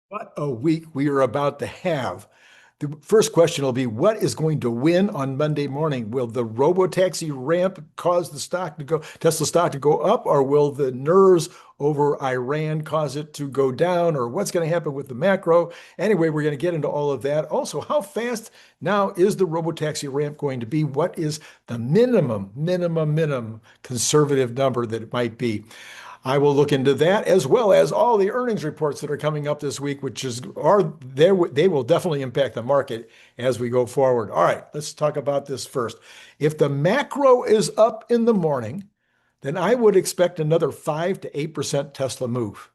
What a week we are about to have. The first question will be, what is going to win on Monday morning? Will the Robotaxi ramp cause the stock to go, Tesla stock to go up, or will the nerves over Iran cause it to go down, or what's going to happen with the macro? Anyway, we're going to get into all of that. Also, how fast now is the Robotaxi ramp going to be? What is the minimum conservative number that it might be? I will look into that as well as all the earnings reports that are coming up this week, which is are there. They will definitely impact the market as we go forward. All right, let's talk about this first. If the macro is up in the morning, then I would expect another 5 to 8% Tesla move.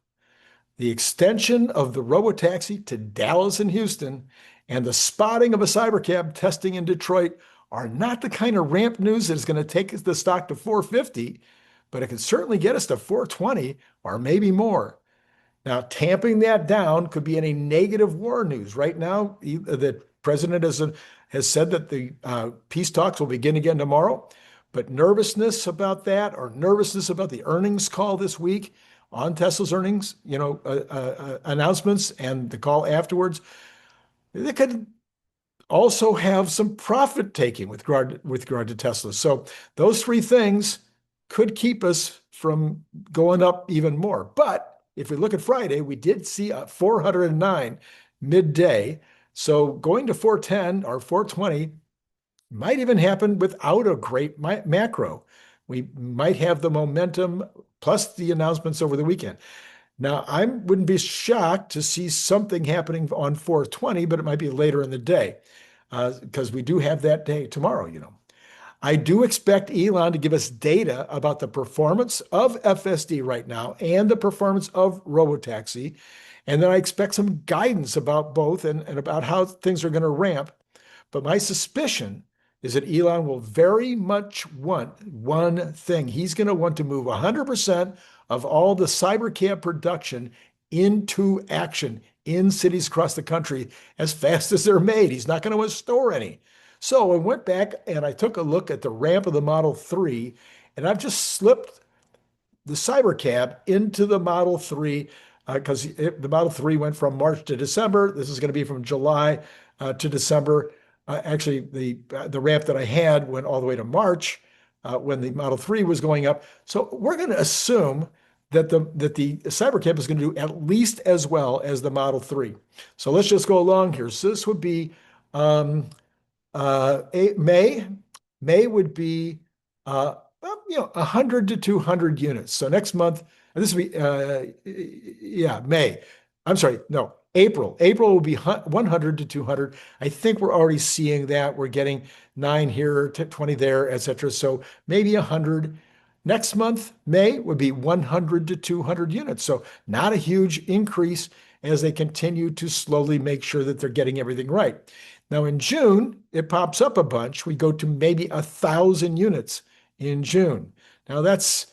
The extension of the Robotaxi to Dallas and Houston and the spotting of a cybercab testing in Detroit are not the kind of ramp news that is going to take the stock to 450, but it could certainly get us to 420 or maybe more. Now, tamping that down could be any negative war news. Right now, the president has said that the peace talks will begin again tomorrow, but nervousness about that or nervousness about the earnings call this week on Tesla's earnings, announcements and the call afterwards, they could also have some profit taking with regard to Tesla. So those three things could keep us from going up even more. But if we look at Friday, we did see a 409 midday. So going to 410 or 420 might even happen without a great macro. We might have the momentum plus the announcements over the weekend. Now, I wouldn't be shocked to see something happening on 420, but it might be later in the day because we do have that day tomorrow. I do expect Elon to give us data about the performance of FSD right now and the performance of Robotaxi. And then I expect some guidance about both and about how things are going to ramp. But my suspicion is that Elon will very much want one thing. He's going to want to move 100% of all the cybercab production into action in cities across the country as fast as they're made. He's not going to store any. So I went back and I took a look at the ramp of the Model 3, and I've just slipped the Cybercab into the Model 3 because the Model 3 went from March to December. This is going to be from July to December. Actually, the ramp that I had went all the way to March when the Model 3 was going up. So we're going to assume that the Cybercab is going to do at least as well as the Model 3. So let's just go along here. So this would be May would be 100 to 200 units. So next month, and this would be May. I'm sorry, no, April. April will be 100 to 200. I think we're already seeing that. We're getting 9 here, 20 there, etc. So maybe 100. Next month, May, would be 100 to 200 units. So not a huge increase as they continue to slowly make sure that they're getting everything right. Now in June, it pops up a bunch. We go to maybe 1,000 units in June. Now that's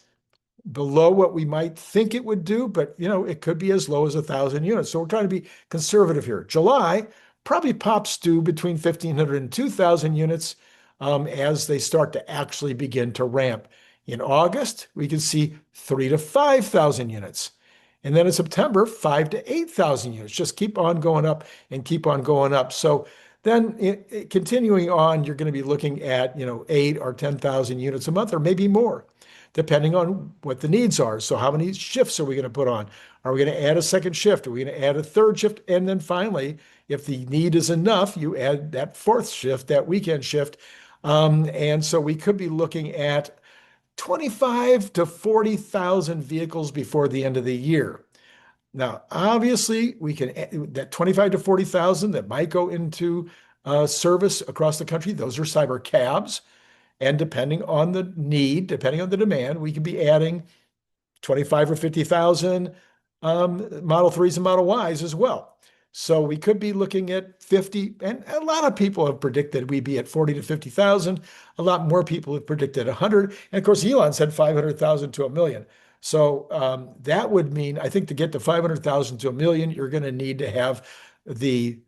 below what we might think it would do, but it could be as low as 1,000 units. So we're trying to be conservative here. July probably pops to between 1,500 and 2,000 units as they start to actually begin to ramp. In August, we can see 3,000 to 5,000 units. And then in September, 5,000 to 8,000 units. Just keep on going up and keep on going up. So then continuing on, you're going to be looking at 8 or 10,000 units a month or maybe more, depending on what the needs are. So how many shifts are we going to put on? Are we going to add a second shift? Are we going to add a third shift? And then finally, if the need is enough, you add that fourth shift, that weekend shift. And so we could be looking at 25 to 40,000 vehicles before the end of the year. Now, obviously, we can that 25 to 40,000 that might go into service across the country. Those are cyber cabs. And depending on the need, depending on the demand, we could be adding 25 or 50,000 Model 3s and Model Ys as well. So we could be looking at 50, and a lot of people have predicted we'd be at 40 to 50,000. A lot more people have predicted 100. And of course, Elon said 500,000 to 1 million. So that would mean, I think to get to 500,000 to 1 million, you're going to need to have the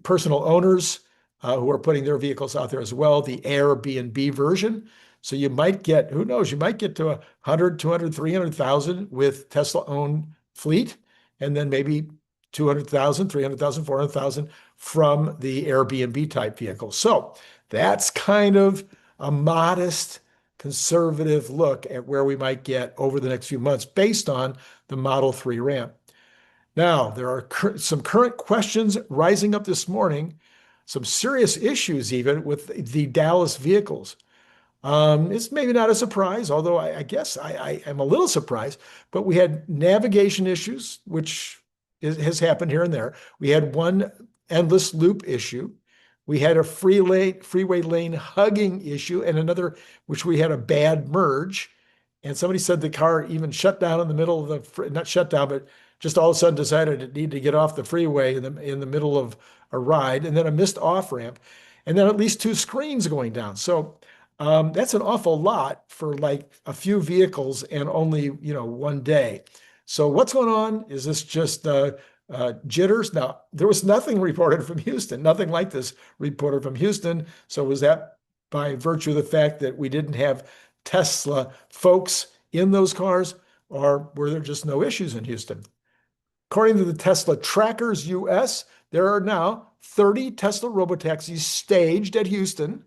personal owners who are putting their vehicles out there as well, the Airbnb version. So you might get, who knows, you might get to 100, 200, 300,000 with Tesla-owned fleet, and then maybe 200,000, 300,000, 400,000 from the Airbnb type vehicle. So that's kind of a modest, conservative look at where we might get over the next few months based on the Model 3 ramp. Now, there are some current questions rising up this morning, some serious issues even with the Dallas vehicles. It's maybe not a surprise, although I guess I am a little surprised, but we had navigation issues, which has happened here and there. We had one endless loop issue. We had a freeway lane hugging issue, and another, which we had a bad merge. And somebody said the car even shut down in the middle of the, not shut down, but just all of a sudden decided it needed to get off the freeway in the middle of a ride, and then a missed off ramp, and then at least two screens going down. So that's an awful lot for like a few vehicles and only, one day. So what's going on? Is this just jitters? Now, there was nothing reported from Houston, nothing like this reported from Houston. So was that by virtue of the fact that we didn't have Tesla folks in those cars, or were there just no issues in Houston? According to the Tesla Trackers US, there are now 30 Tesla Robotaxis staged at Houston.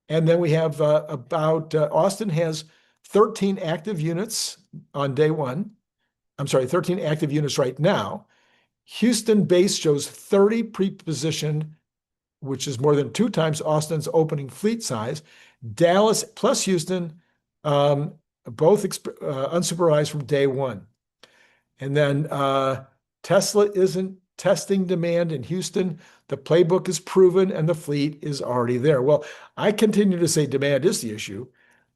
And then we have Austin has 13 active units on day one. I'm sorry, 13 active units right now. Houston base shows 30 pre-positioned, which is more than 2 times Austin's opening fleet size. Dallas plus Houston, both unsupervised from day one. And then Tesla isn't testing demand in Houston. The playbook is proven and the fleet is already there. Well, I continue to say demand is the issue.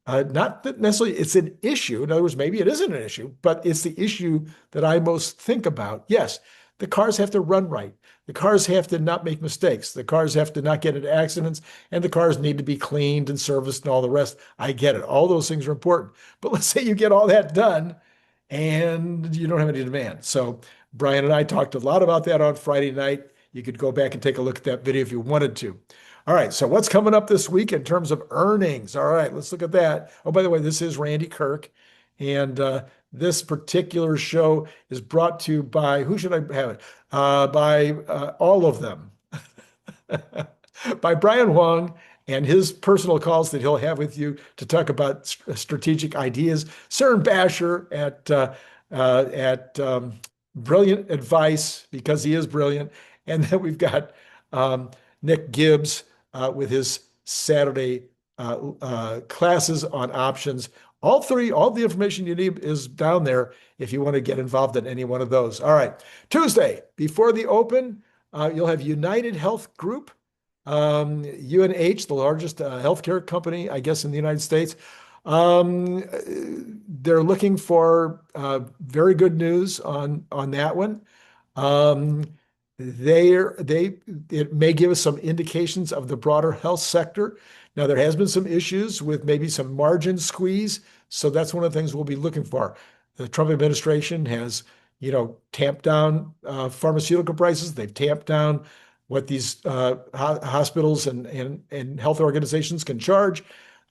Not that necessarily it's an issue. In other words, maybe it isn't an issue, but it's the issue that I most think about. Yes, the cars have to run right. The cars have to not make mistakes. The cars have to not get into accidents, and the cars need to be cleaned and serviced and all the rest. I get it. All those things are important. But let's say you get all that done and you don't have any demand. So Brian and I talked a lot about that on Friday night. You could go back and take a look at that video if you wanted to. All right, so what's coming up this week in terms of earnings? All right, let's look at that. Oh, by the way, this is Randy Kirk, and this particular show is brought to you by, who should I have it? By all of them. By Brian Wang and his personal calls that he'll have with you to talk about strategic ideas. Cern Basher at Brilliant Advice, because he is brilliant. And then we've got Nick Gibbs with his Saturday classes on options. All the information you need is down there if you want to get involved in any one of those. All right, Tuesday, before the open, you'll have United Health Group, UNH, the largest healthcare company, I guess, in the United States. They're looking for very good news on that one. It may give us some indications of the broader health sector. Now, there has been some issues with maybe some margin squeeze, so that's one of the things we'll be looking for. The Trump administration has, tamped down pharmaceutical prices. They've tamped down what these hospitals and health organizations can charge,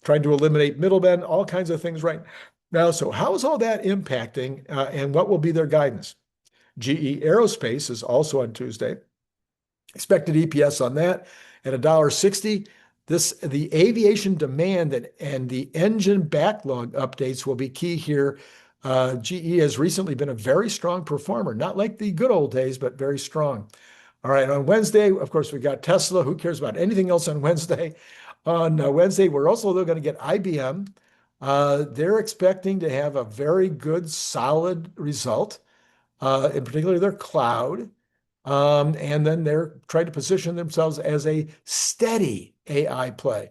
trying to eliminate middlemen, all kinds of things right now. So how is all that impacting, and what will be their guidance? GE Aerospace is also on Tuesday. Expected EPS on that at $1.60. The aviation demand and the engine backlog updates will be key here. GE has recently been a very strong performer, not like the good old days, but very strong. All right, on Wednesday, of course, we got Tesla. Who cares about anything else on Wednesday? On Wednesday, we're also going to get IBM. They're expecting to have a very good, solid result, in particular their cloud. And then they're trying to position themselves as a steady AI play.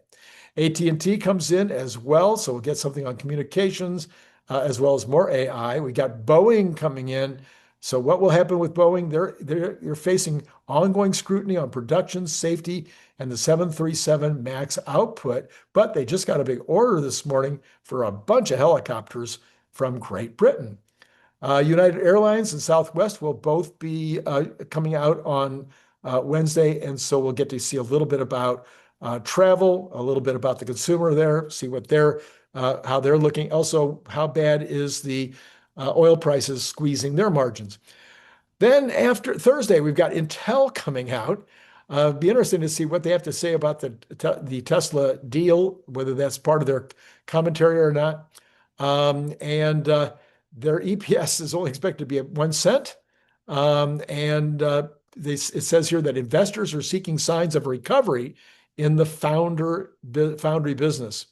AT&T comes in as well, so we'll get something on communications, as well as more AI. We got Boeing coming in. So what will happen with Boeing? They're facing ongoing scrutiny on production, safety, and the 737 MAX output, but they just got a big order this morning for a bunch of helicopters from Great Britain. United Airlines and Southwest will both be coming out on Wednesday, and so we'll get to see a little bit about travel, a little bit about the consumer there, see what how they're looking. Also, how bad is the oil prices squeezing their margins? Then after Thursday, we've got Intel coming out. Be interesting to see what they have to say about the Tesla deal, whether that's part of their commentary or not. And their EPS is only expected to be at 1 cent. It says here that investors are seeking signs of recovery in the foundry business.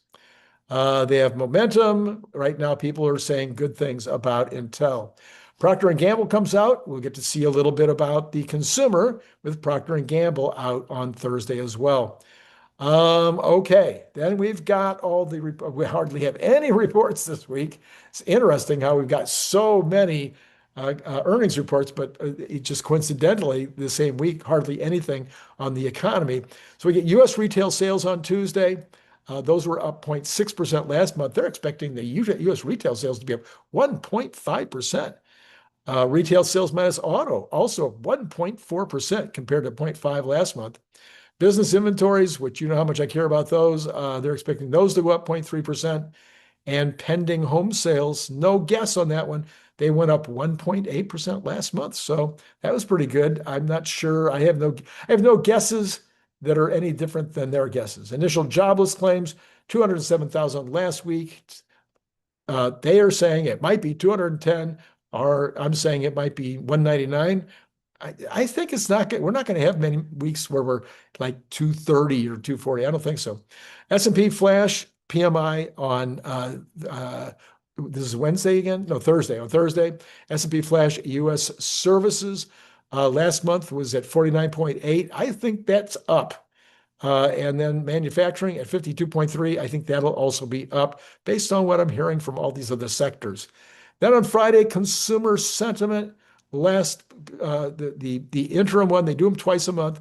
They have momentum. Right now, people are saying good things about Intel. Procter & Gamble comes out. We'll get to see a little bit about the consumer with Procter & Gamble out on Thursday as well. Okay, then we've got we hardly have any reports this week. It's interesting how we've got so many earnings reports, but it just coincidentally the same week, hardly anything on the economy. So we get U.S. retail sales on Tuesday. Those were up 0.6% last month. They're expecting the U.S. retail sales to be up 1.5%. Retail sales minus auto also 1.4% compared to 0.5 last month. Business inventories, which you know how much I care about those, they're expecting those to go up 0.3%. And pending home sales, no guess on that one. They went up 1.8% last month. So that was pretty good. I'm not sure. I have no guesses that are any different than their guesses. Initial jobless claims, 207,000 last week. They are saying it might be 210, or I'm saying it might be 199. I think it's not good. We're not going to have many weeks where we're like 230 or 240. I don't think so. S&P Flash PMI on this is Wednesday again? No, Thursday. On Thursday, S&P Flash U.S. Services last month was at 49.8. I think that's up. And then manufacturing at 52.3. I think that'll also be up based on what I'm hearing from all these other sectors. Then on Friday, consumer sentiment. The interim one, they do them twice a month,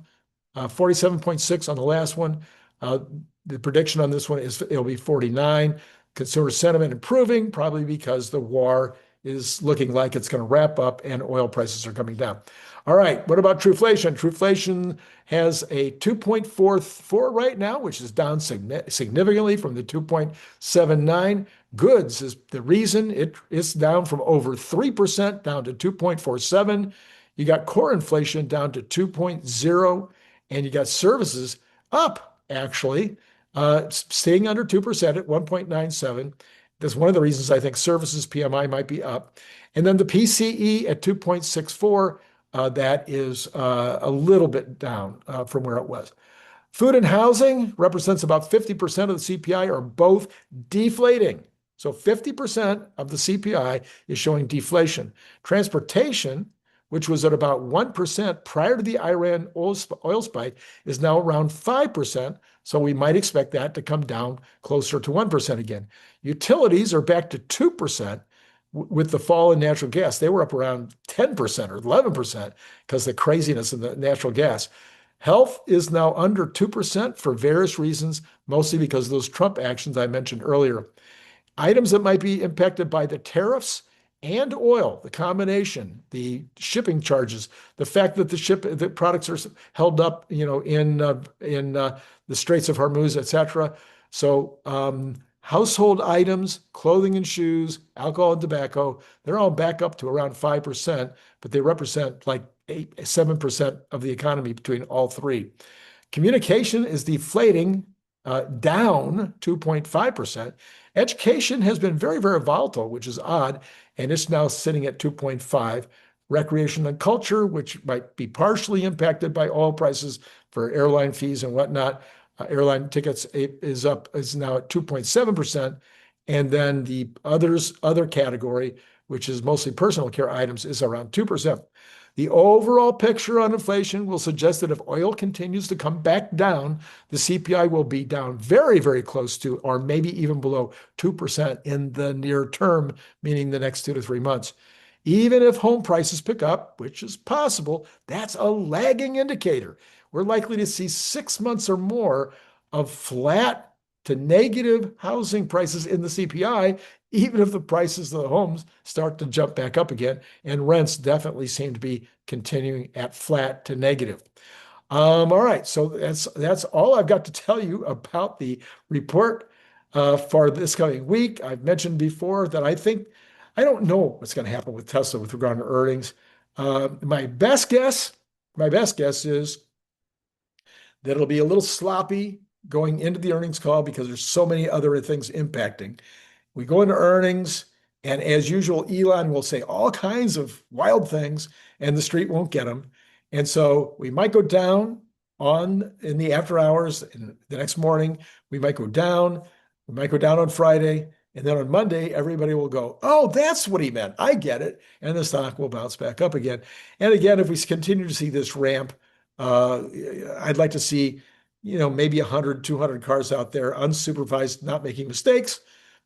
47.6 on the last one. The prediction on this one is it'll be 49. Consumer sentiment improving, probably because the war is looking like it's going to wrap up and oil prices are coming down. All right, what about Truflation? Truflation has a 2.44 right now, which is down significantly from the 2.79. Goods is the reason it is down from over 3% down to 2.47. You got core inflation down to 2.0, and you got services up, actually, staying under 2% at 1.97. That's one of the reasons I think services PMI might be up. And then the PCE at 2.64, that is a little bit down from where it was. Food and housing represents about 50% of the CPI, are both deflating. So 50% of the CPI is showing deflation. Transportation, which was at about 1% prior to the Iran oil spike, is now around 5%. So we might expect that to come down closer to 1% again. Utilities are back to 2% with the fall in natural gas. They were up around 10% or 11% because of the craziness in the natural gas. Health is now under 2% for various reasons, mostly because of those Trump actions I mentioned earlier. Items that might be impacted by the tariffs and oil, the combination, the shipping charges, the fact that the products are held up, in the Straits of Hormuz, etc. So household items, clothing and shoes, alcohol and tobacco, they're all back up to around 5%, but they represent like 7% of the economy between all three. Communication is deflating, down 2.5%. Education has been very, very volatile, which is odd, and it's now sitting at 2.5. Recreation and culture, which might be partially impacted by oil prices for airline fees and whatnot. Airline tickets is now at 2.7%. And then the other category, which is mostly personal care items, is around 2%. The overall picture on inflation will suggest that if oil continues to come back down, the CPI will be down very, very close to, or maybe even below 2% in the near term, meaning the next 2 to 3 months. Even if home prices pick up, which is possible, that's a lagging indicator. We're likely to see 6 months or more of flat to negative housing prices in the CPI, even if the prices of the homes start to jump back up again, and rents definitely seem to be continuing at flat to negative. All right, so that's all I've got to tell you about the report for this coming week. I've mentioned before that I don't know what's going to happen with Tesla with regard to earnings. My best guess is that it'll be a little sloppy going into the earnings call because there's so many other things impacting. We go into earnings, and as usual, Elon will say all kinds of wild things, and the street won't get them. And so we might go down in the after hours, and the next morning we might go down. We might go down on Friday, and then on Monday everybody will go, "Oh, that's what he meant. I get it," and the stock will bounce back up again. And again, if we continue to see this ramp, I'd like to see, maybe 100, 200 cars out there, unsupervised, not making mistakes.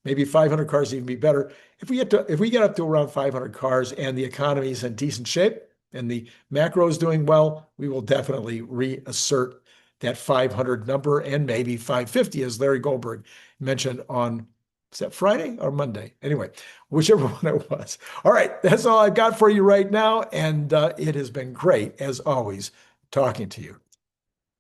Maybe 500 cars even be better. If we get up to around 500 cars and the economy is in decent shape and the macro is doing well, we will definitely reassert that 500 number and maybe 550, as Larry Goldberg mentioned on, is that Friday or Monday? Anyway, whichever one it was. All right, that's all I've got for you right now, and it has been great, as always, talking to you.